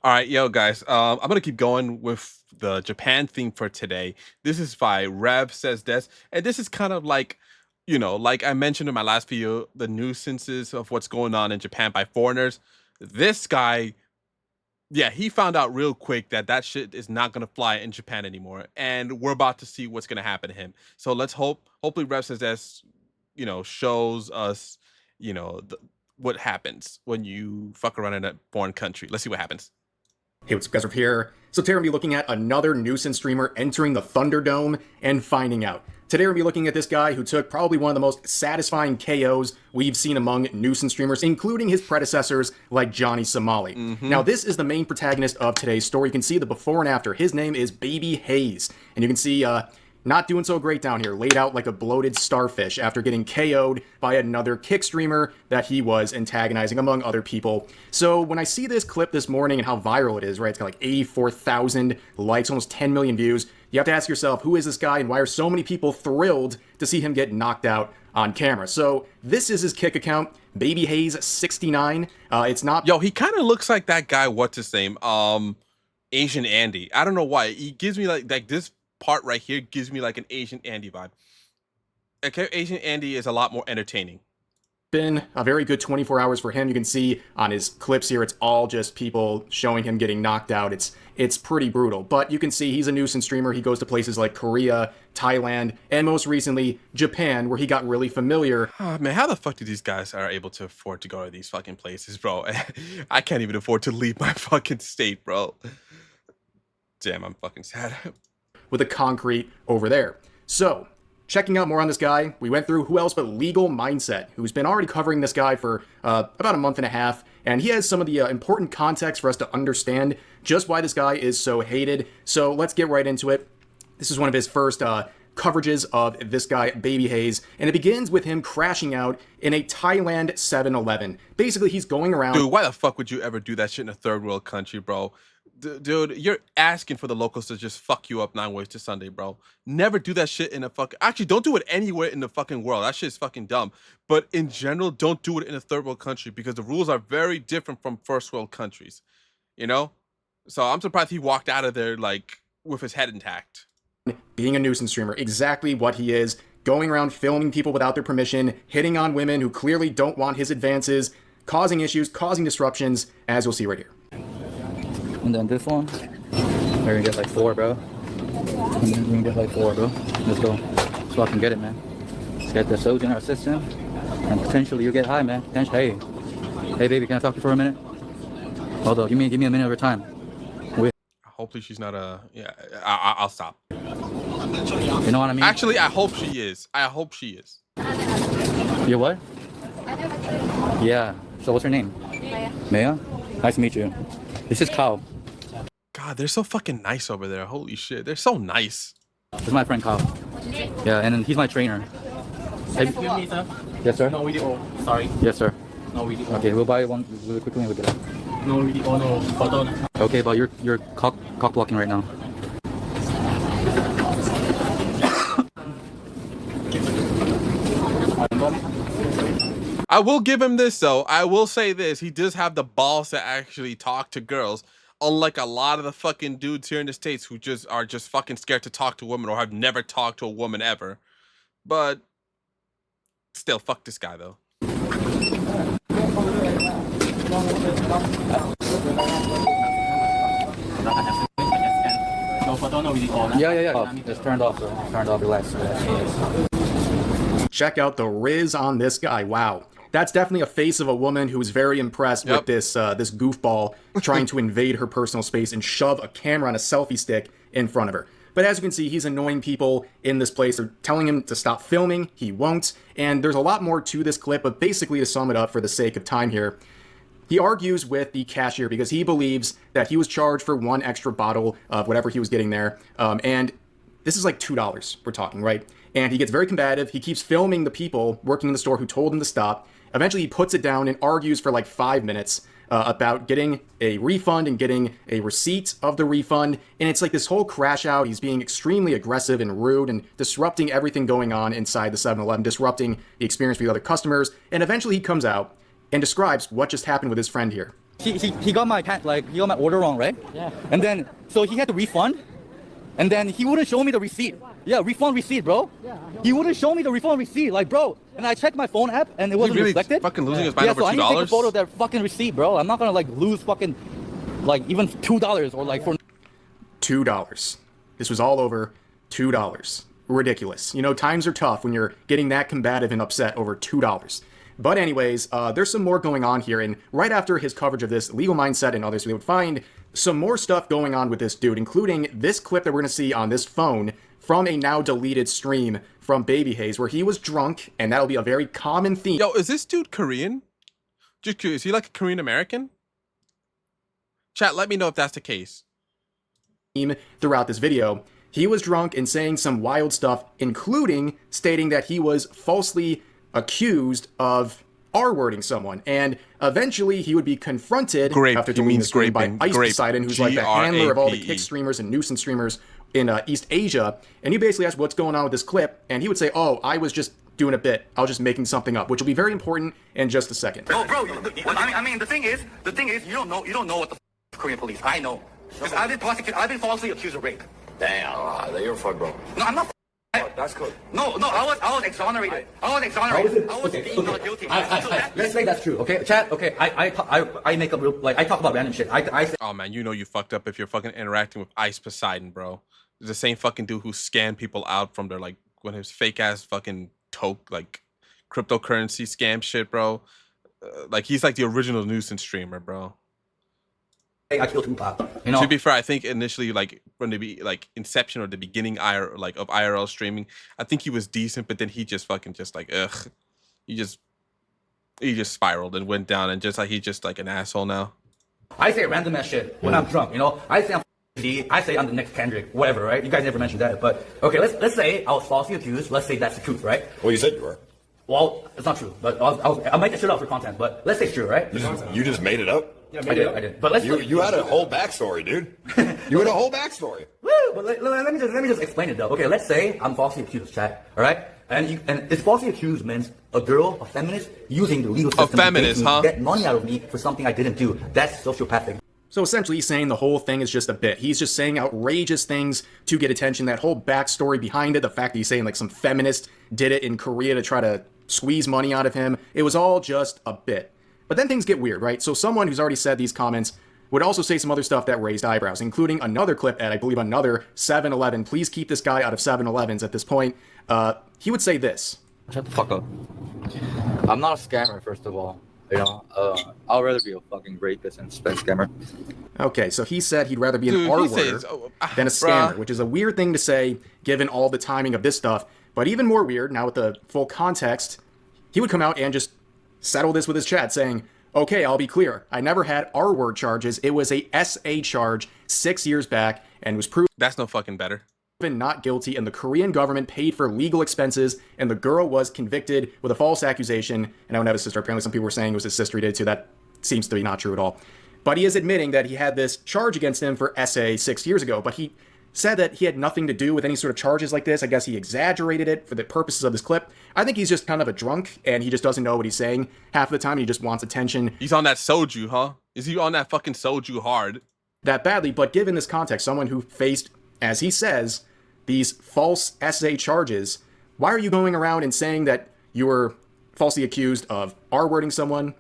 All right, yo, guys. I'm gonna keep going with the Japan theme for today. This is by Rev Says Des, and this is kind of like, like I mentioned in my last video, the nuisances of what's going on in Japan by foreigners. This guy, yeah, he found out real quick that that shit is not gonna fly in Japan anymore, and we're about to see what's gonna happen to him. So let's hope, hopefully, Rev Says Des, shows us, what happens when you fuck around in a foreign country. Let's see what happens. Hey, what's up guys, Riff here. So today we're going to be looking at another nuisance streamer entering the Thunderdome and finding out. Today we're going to be looking at this guy who took probably one of the most satisfying KOs we've seen among nuisance streamers, including his predecessors like Johnny Somali. Now this is the main protagonist of today's story. You can see the before and after. His name is Baby Hayes, and you can see not doing so great down here, laid out like a bloated starfish after getting KO'd by another kick streamer that he was antagonizing, among other people. So when I see this clip this morning and how viral it is, right, it's got like 84,000 likes, almost 10 million views, you have to ask yourself, who is this guy and why are so many people thrilled to see him get knocked out on camera? So this is his kick account, Baby Hayes 69. It's not... Yo, he kind of looks like that guy, what's his name? Asian Andy. I don't know why. He gives me like this part right here gives me like an Asian Andy vibe. Okay, Asian Andy is a lot more entertaining. Been a very good 24 hours for him. You can see on his clips here, it's all just people showing him getting knocked out. It's pretty brutal, but you can see he's a nuisance streamer. He goes to places like Korea, Thailand, and most recently Japan, where he got really familiar. Oh, man, how the fuck do these guys are able to afford to go to these fucking places, bro? I can't even afford to leave my fucking state, bro. Damn, I'm fucking sad. With a concrete over there. So, checking out more on this guy, we went through who else but Legal Mindset, who's been already covering this guy for about a month and a half, and he has some of the important context for us to understand just why this guy is so hated. So let's get right into it. This is one of his first coverages of this guy, Baby Hayes, and it begins with him crashing out in a Thailand 7-Eleven. Basically, he's going around... Dude, why the fuck would you ever do that shit in a third world country, bro? Dude, you're asking for the locals to just fuck you up 9 ways to Sunday, bro. Never do that shit in a fucking... Actually, don't do it anywhere in the fucking world. That shit is fucking dumb. But in general, don't do it in a third world country because the rules are very different from first world countries. You know? So I'm surprised he walked out of there, like, with his head intact. Being a nuisance streamer, exactly what he is. Going around filming people without their permission, hitting on women who clearly don't want his advances, causing issues, causing disruptions, as you'll see right here. And then this one, we're gonna get like 4, bro. And then we're gonna get like 4, bro. Let's go. So I can get it, man. Let's get the soju in our system, and potentially you get high, man. Hey, hey, baby, can I talk to you for a minute? Hold on, give me a minute of your time. Hopefully she's not a... Yeah, I'll stop. You know what I mean? Actually, I hope she is. I hope she is. You what? Yeah. So what's your name? Maya. Maya? Nice to meet you. This is Kyle. God, they're so fucking nice over there. Holy shit, they're so nice. This is my friend Kyle. Yeah, and then he's my trainer. Excuse me, sir. Yes, sir. No video. Sorry. Yes, sir. No video. Okay, we'll buy one really quickly and we'll get it. No video. No photo. Okay, but you're cock blocking right now. I will give him this though. I will say this. He does have the balls to actually talk to girls. Unlike a lot of the fucking dudes here in the States who just are just fucking scared to talk to women or have never talked to a woman ever. But still, fuck this guy though. No photo, no video. Yeah. It's turned off, bro. Turned off, relax. Check out the riz on this guy. Wow. That's definitely a face of a woman who is very impressed with this this goofball trying to invade her personal space and shove a camera on a selfie stick in front of her. But as you can see, he's annoying people in this place. They're telling him to stop filming. He won't. And there's a lot more to this clip, but basically to sum it up for the sake of time here, he argues with the cashier because he believes that he was charged for 1 extra bottle of whatever he was getting there. And this is like $2 we're talking, right? And he gets very combative. He keeps filming the people working in the store who told him to stop. Eventually, he puts it down and argues for like 5 minutes about getting a refund and getting a receipt of the refund. And it's like this whole crash out. He's being extremely aggressive and rude and disrupting everything going on inside the 7-Eleven, disrupting the experience for the other customers. And eventually, he comes out and describes what just happened with his friend here. he got my he got my order wrong, right? Yeah. And then so he had to refund, and then he wouldn't show me the receipt. Yeah, refund receipt, bro. Yeah. He wouldn't show me the refund receipt, like, bro. And I checked my phone app, and it wasn't really reflected. fucking losing his mind over so I need to take a $2? photo of that fucking receipt, bro. I'm not gonna like lose fucking like even $2 or like for $2. This was all over $2. Ridiculous. You know, times are tough when you're getting that combative and upset over $2. But anyways, there's some more going on here, and right after his coverage of this legal mindset and others, we would find some more stuff going on with this dude, including this clip that we're going to see on this phone from a now deleted stream from Baby Hayes, where he was drunk, and that'll be a very common theme. Yo, is this dude Korean? Just curious, is he like a Korean American? Chat, let me know if that's the case. Throughout this video, he was drunk and saying some wild stuff, including stating that he was falsely accused of R-wording someone, and eventually he would be confronted after deleting the stream by Ice Poseidon, who's like the handler of all the kick streamers and nuisance streamers in East Asia, and he basically asked what's going on with this clip, and he would say, oh, I was just doing a bit, I was just making something up, which will be very important in just a second. Oh, bro, I mean, the thing is, you don't know what the Korean police. I know, because I've been prosecuted, I've been falsely accused of rape. Damn, you're fucked, bro. No, I'm not. That's good. No, I was exonerated. I was deemed not guilty. Let's say that's true, okay? Chat, okay, I make up real, like, I talk about random shit. I say, Oh man, you know you fucked up if you're fucking interacting with Ice Poseidon, bro. The same fucking dude who scanned people out from their like when his fake ass fucking like cryptocurrency scam shit, bro. Like he's like the original nuisance streamer, bro. I killed Tupac. You know? To be fair, I think initially, like from the inception or the beginning, of IRL streaming, I think he was decent, but then he just fucking just like ugh, he just spiraled and went down, and just like he's just like an asshole now. I say random ass shit when I'm drunk, you know? I say I say I'm the next Kendrick, whatever, right? You guys never mentioned that, but okay, let's say I was falsely accused. Let's say that's the truth, right? Well, you said you were. Well, it's not true, but I'll make that shit up for content. But let's say it's true, right? You just made it up? Yeah, I did. But let's you had a whole backstory, dude. You had a whole backstory. Woo! But let me just explain it though. Okay, let's say I'm falsely accused, chat. All right, and it's falsely accused means a girl, a feminist, using the legal system to get money out of me for something I didn't do. That's sociopathic. So essentially he's saying the whole thing is just a bit. He's just saying outrageous things to get attention. That whole backstory behind it, the fact that he's saying like some feminist did it in Korea to try to squeeze money out of him, it was all just a bit. But then things get weird, right? So someone who's already said these comments would also say some other stuff that raised eyebrows, including another clip at, I believe, another 7-Eleven. Please keep this guy out of 7-Elevens at this point. He would say this. Shut the fuck up. I'm not a scammer, first of all. You know, I'd rather be a fucking rapist and scammer. Okay, so he said he'd rather be an R-worder than a scammer, which is a weird thing to say given all the timing of this stuff. But even more weird, now with the full context, he would come out and just settle this with his chat saying, okay, I'll be clear. I never had R-word charges. It was a SA charge 6 years back and was proven That's no fucking better. not guilty, and the Korean government paid for legal expenses, and the girl was convicted with a false accusation. And I don't have a sister. Apparently some people were saying it was his sister he did too. That seems to be not true at all. But he is admitting that he had this charge against him for SA 6 years ago, but he said that he had nothing to do with any sort of charges like this. I guess he exaggerated it for the purposes of this clip. I think he's just kind of a drunk, and he just doesn't know what he's saying half the time, and he just wants attention. He's on that soju, huh? Is he on that fucking soju hard? That badly, but given this context, someone who faced, as he says, these false SA charges, why are you going around and saying that you were falsely accused of R-wording someone?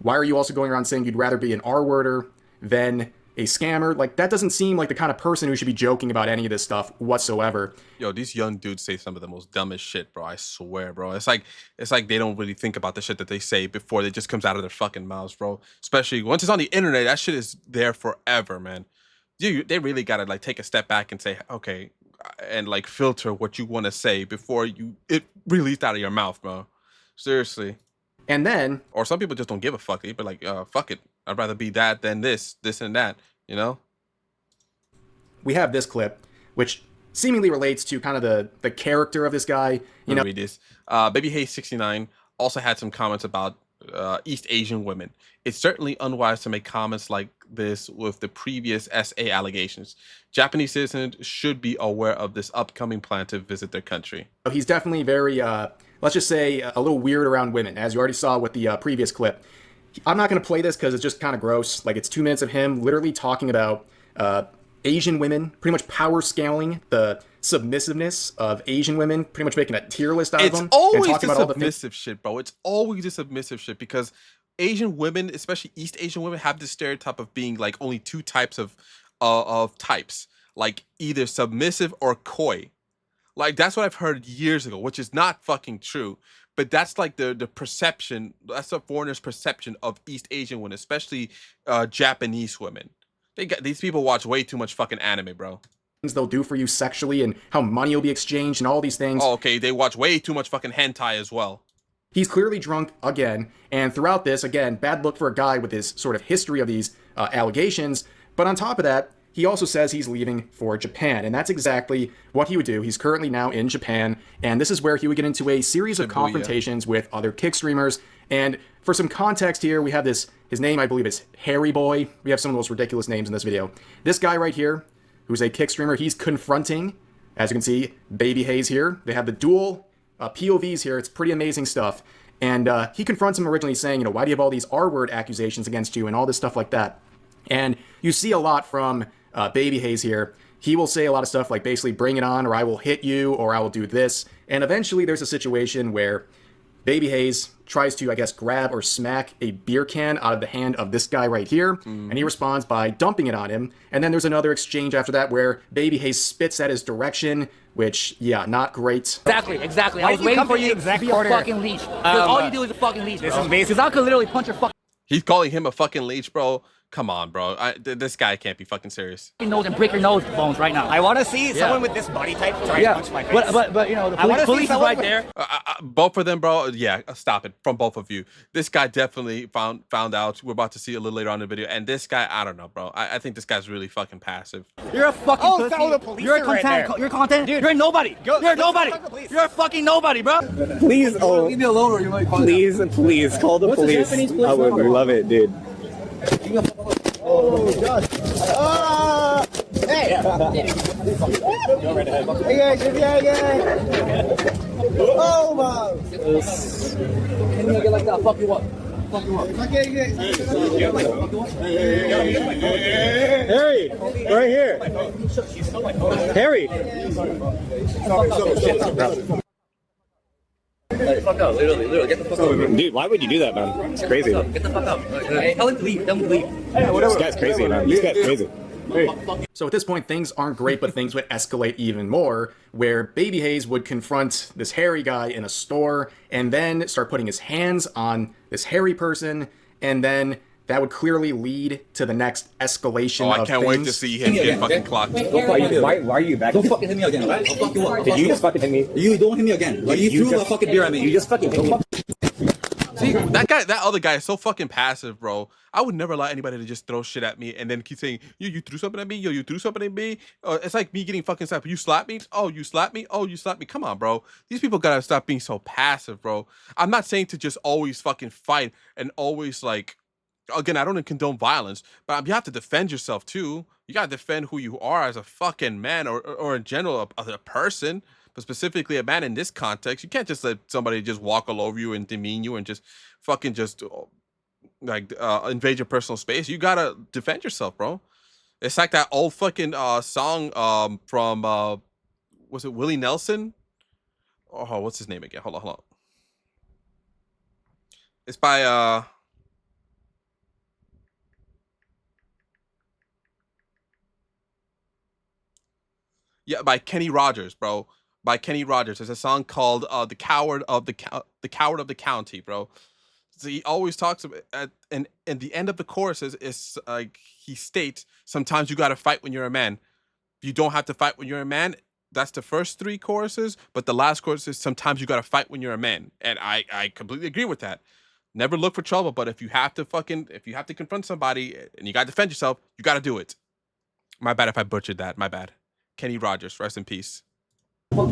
Why are you also going around saying you'd rather be an R-worder than a scammer? Like, that doesn't seem like the kind of person who should be joking about any of this stuff whatsoever. Yo, these young dudes say some of the most dumbest shit, bro. I swear, bro. It's like they don't really think about the shit that they say before it just comes out of their fucking mouths, bro. Especially once it's on the internet, that shit is there forever, man. They really gotta like take a step back and say, okay, and like filter what you want to say before it released out of your mouth, bro. Seriously. And then, or some people just don't give a fuck. They be like, fuck it. I'd rather be that than this and that, you know? We have this clip, which seemingly relates to kind of the character of this guy. You know, read this. Baby Hayes 69 also had some comments about East Asian women. It's certainly unwise to make comments like this with the previous SA allegations. Japanese citizens should be aware of this upcoming plan to visit their country. He's definitely very, let's just say, a little weird around women, as you already saw with the previous clip. I'm not going to play this because it's just kind of gross. Like, it's 2 minutes of him literally talking about Asian women, pretty much power scaling the submissiveness of Asian women, pretty much making a tier list out of them. It's always and talking the about all the submissive shit, bro. It's always the submissive shit because Asian women, especially East Asian women, have this stereotype of being like only two types of types, like either submissive or coy. Like that's what I've heard years ago, which is not fucking true. But that's like the perception. That's the foreigners' perception of East Asian women, especially Japanese women. These people watch way too much fucking anime, bro. they'll do for you sexually and how money will be exchanged and all these things. Oh, okay, they watch way too much fucking hentai as well. He's clearly drunk again, and throughout this, again, bad look for a guy with his sort of history of these allegations. But on top of that, he also says he's leaving for Japan, and that's exactly what he would do. He's currently now in Japan, and this is where he would get into a series of confrontations with other kick streamers. And for some context here, we have his name, I believe, is Harry Boy. We have some of the most ridiculous names in this video. This guy right here, who's a kick streamer, he's confronting, as you can see, Baby Hayes here. They have the dual POVs here. It's pretty amazing stuff. And he confronts him originally saying, why do you have all these R-word accusations against you and all this stuff like that? And you see a lot from Baby Hayes here. He will say a lot of stuff like basically bring it on, or I will hit you, or I will do this. And eventually there's a situation where Baby Hayes tries to, I guess, grab or smack a beer can out of the hand of this guy right here, and he responds by dumping it on him. And then there's another exchange after that where Baby Hayes spits at his direction, which, yeah, not great. Exactly. I was waiting for you to be a fucking leech. Because all you do is a fucking leech, bro. Because I could literally punch your fucking He's calling him a fucking leech, bro. Come on, bro. This guy can't be fucking serious. nose and break your nose bones right now. I want to see someone with this body type try to punch my face. But the police is right there. Both of them, bro. Yeah, stop it. From both of you. This guy definitely found out. We're about to see a little later on in the video. And this guy, I don't know, bro. I think this guy's really fucking passive. You're a fucking pussy. The police You're a are right content. there. You're content. Dude, you're a nobody. You're a nobody. You're a fucking nobody, bro. Please, leave me alone or you might call please call the police. I would love it, dude. Oh, gosh. Ah! Hey! Oh, man! Can you get like that? Fuck you up. Harry, right here. Harry. Fuck out, literally, get the fuck out. Dude, why would you do that, man? It's crazy. Get the fuck out. Tell him to leave, This guy's crazy, man. This guy's crazy. So at this point, things aren't great, but things would escalate even more, where Baby Hayes would confront this hairy guy in a store and then start putting his hands on this hairy person, and then that would clearly lead to the next escalation of I can't wait to see him get fucking clocked. Why are you back? Don't fucking hit me again, right? I'll fuck you up. Did you just fucking hit me? You don't hit me again. You threw a fucking beer at me. You just fucking hit me. See, that other guy is so fucking passive, bro. I would never allow anybody to just throw shit at me and then keep saying, you threw something at me? Yo, you threw something at me? It's like me getting fucking slapped. You slapped me? Oh, you slapped me? Oh, you slapped me? Come on, bro. These people gotta stop being so passive, bro. I'm not saying to just always fucking fight and always like, again, I don't condone violence, but you have to defend yourself too. You gotta defend who you are as a fucking man or in general, a person. But specifically a man in this context, you can't just let somebody just walk all over you and demean you and just fucking just like invade your personal space. You gotta defend yourself, bro. It's like that old fucking song from was it Willie Nelson? Oh, what's his name again? Hold on. It's by by Kenny Rogers, bro. By Kenny Rogers. There's a song called "The Coward of the County," bro. So he always talks about and the end of the chorus is like he states, sometimes you gotta fight when you're a man. You don't have to fight when you're a man. That's the first three choruses, but the last chorus is sometimes you gotta fight when you're a man. And I completely agree with that. Never look for trouble, but if you have to confront somebody and you gotta defend yourself, you gotta do it. My bad if I butchered that. My bad. Kenny Rogers, rest in peace. Whoa.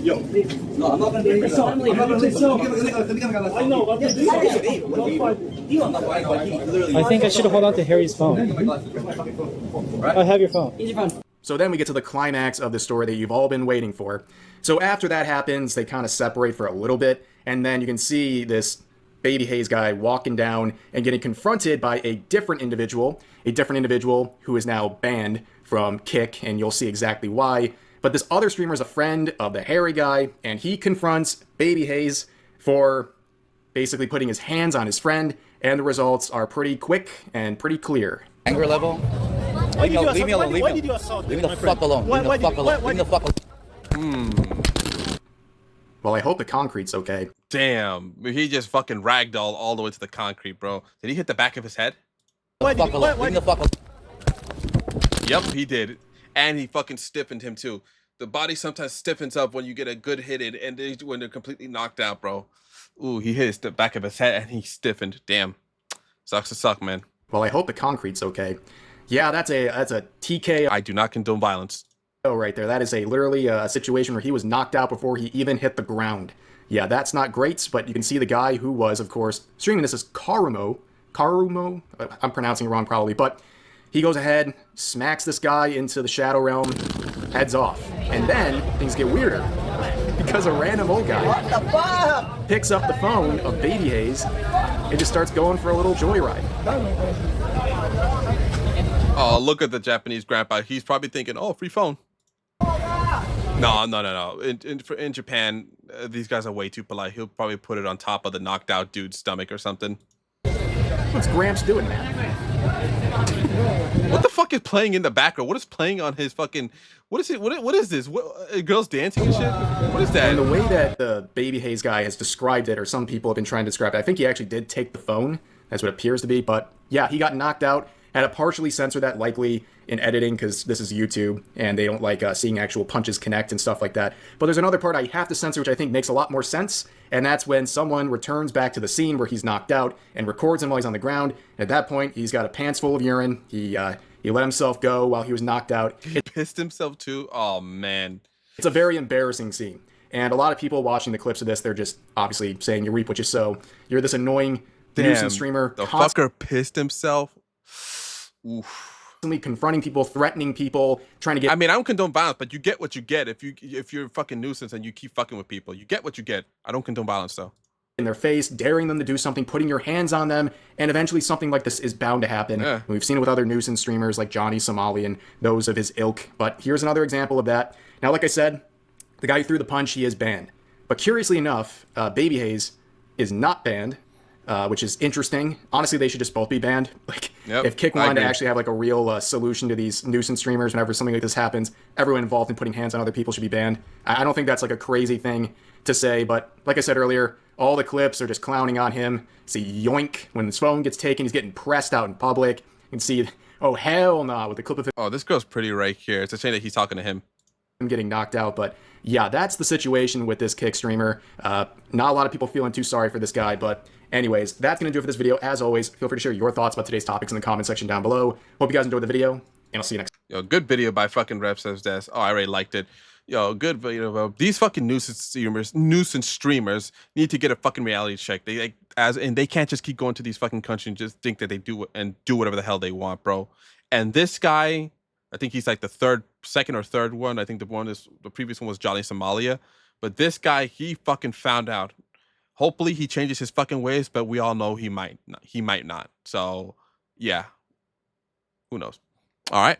Yo. No, I'm not gonna do it. I'm not gonna do it. I know. I think I should hold on to Harry's phone. I have your phone. So then we get to the climax of the story that you've all been waiting for. So after that happens, they kind of separate for a little bit, and then you can see this Baby Hayes guy walking down and getting confronted by a different individual who is now banned from Kick, and you'll see exactly why. But this other streamer is a friend of the hairy guy, and he confronts Baby Hayes for basically putting his hands on his friend, and the results are pretty quick and pretty clear. Anger level. Leave me alone. Leave me alone. Leave me the fuck alone. Leave me the fuck alone. Leave me the fuck alone. Well, I hope the concrete's okay. Damn, he just fucking ragdolled all the way to the concrete, bro. Did he hit the back of his head? Leave me the fuck alone. Yep, he did. And he fucking stiffened him too. The body sometimes stiffens up when you get a good hit in, and when they're completely knocked out, bro. Ooh, he hit the back of his head and he stiffened. Damn. Sucks to suck, man. Well, I hope the concrete's okay. Yeah, that's a TK. I do not condone violence. Oh, right there. That is literally a situation where he was knocked out before he even hit the ground. Yeah, that's not great, but you can see the guy who was, of course, streaming this is Karumo. I'm pronouncing it wrong probably, but he goes ahead, smacks this guy into the Shadow Realm, heads off. And then things get weirder because a random old guy picks up the phone of Baby Hayes and just starts going for a little joyride. Oh, look at the Japanese grandpa. He's probably thinking, oh, free phone. No. In Japan, these guys are way too polite. He'll probably put it on top of the knocked out dude's stomach or something. What's Gramps doing, man? What the fuck is playing in the background? What is playing on his fucking... What is it? What is this? Girls dancing and shit? What is that? And the way that the Baby Hayes guy has described it, or some people have been trying to describe it, I think he actually did take the phone. That's what it appears to be. But yeah, he got knocked out. Had to partially censor that, likely in editing, because this is YouTube and they don't like seeing actual punches connect and stuff like that. But there's another part I have to censor, which I think makes a lot more sense, and that's when someone returns back to the scene where he's knocked out and records him while he's on the ground. At that point, he's got a pants full of urine. He let himself go while he was knocked out. He pissed himself too? Oh, man. It's a very embarrassing scene. And a lot of people watching the clips of this, they're just obviously saying, you reap what you sow. You're this annoying nuisance streamer. The fucker pissed himself? Oof. Confronting people, threatening people, trying to get... I mean, I don't condone violence, but you get what you get. If you're a fucking nuisance and you keep fucking with people, you get what you get. I don't condone violence, though. In their face, daring them to do something, putting your hands on them, and eventually something like this is bound to happen. Yeah. We've seen it with other nuisance streamers like Johnny Somali and those of his ilk, but here's another example of that. Now, like I said, the guy who threw the punch, he is banned. But curiously enough, Baby Hayes is not banned, which is interesting. Honestly, they should just both be banned. Like, if Kick wanted to actually have like a real solution to these nuisance streamers, whenever something like this happens, everyone involved in putting hands on other people should be banned. I don't think that's like a crazy thing to say, but like I said earlier, all the clips are just clowning on him. See yoink when his phone gets taken, he's getting pressed out in public. You can see, oh hell nah, with the clip of him. Oh, this girl's pretty right here. It's a shame that he's talking to him. Getting knocked out, but yeah, that's the situation with this Kick streamer. Not a lot of people feeling too sorry for this guy, but anyways, that's going to do it for this video. As always, feel free to share your thoughts about today's topics in the comment section down below. Hope you guys enjoyed the video, and I'll see you next. Yo, good video by fucking Rep Says Des. Oh, I already liked it. Yo, good video, bro. These fucking nuisance streamers need to get a fucking reality check. And they can't just keep going to these fucking countries and just think that they do whatever the hell they want, bro. And this guy, I think he's like the second or third one. I think the previous one was Johnny Somalia. But this guy, he fucking found out. Hopefully he changes his fucking ways, but we all know he might not. So, yeah. Who knows? All right.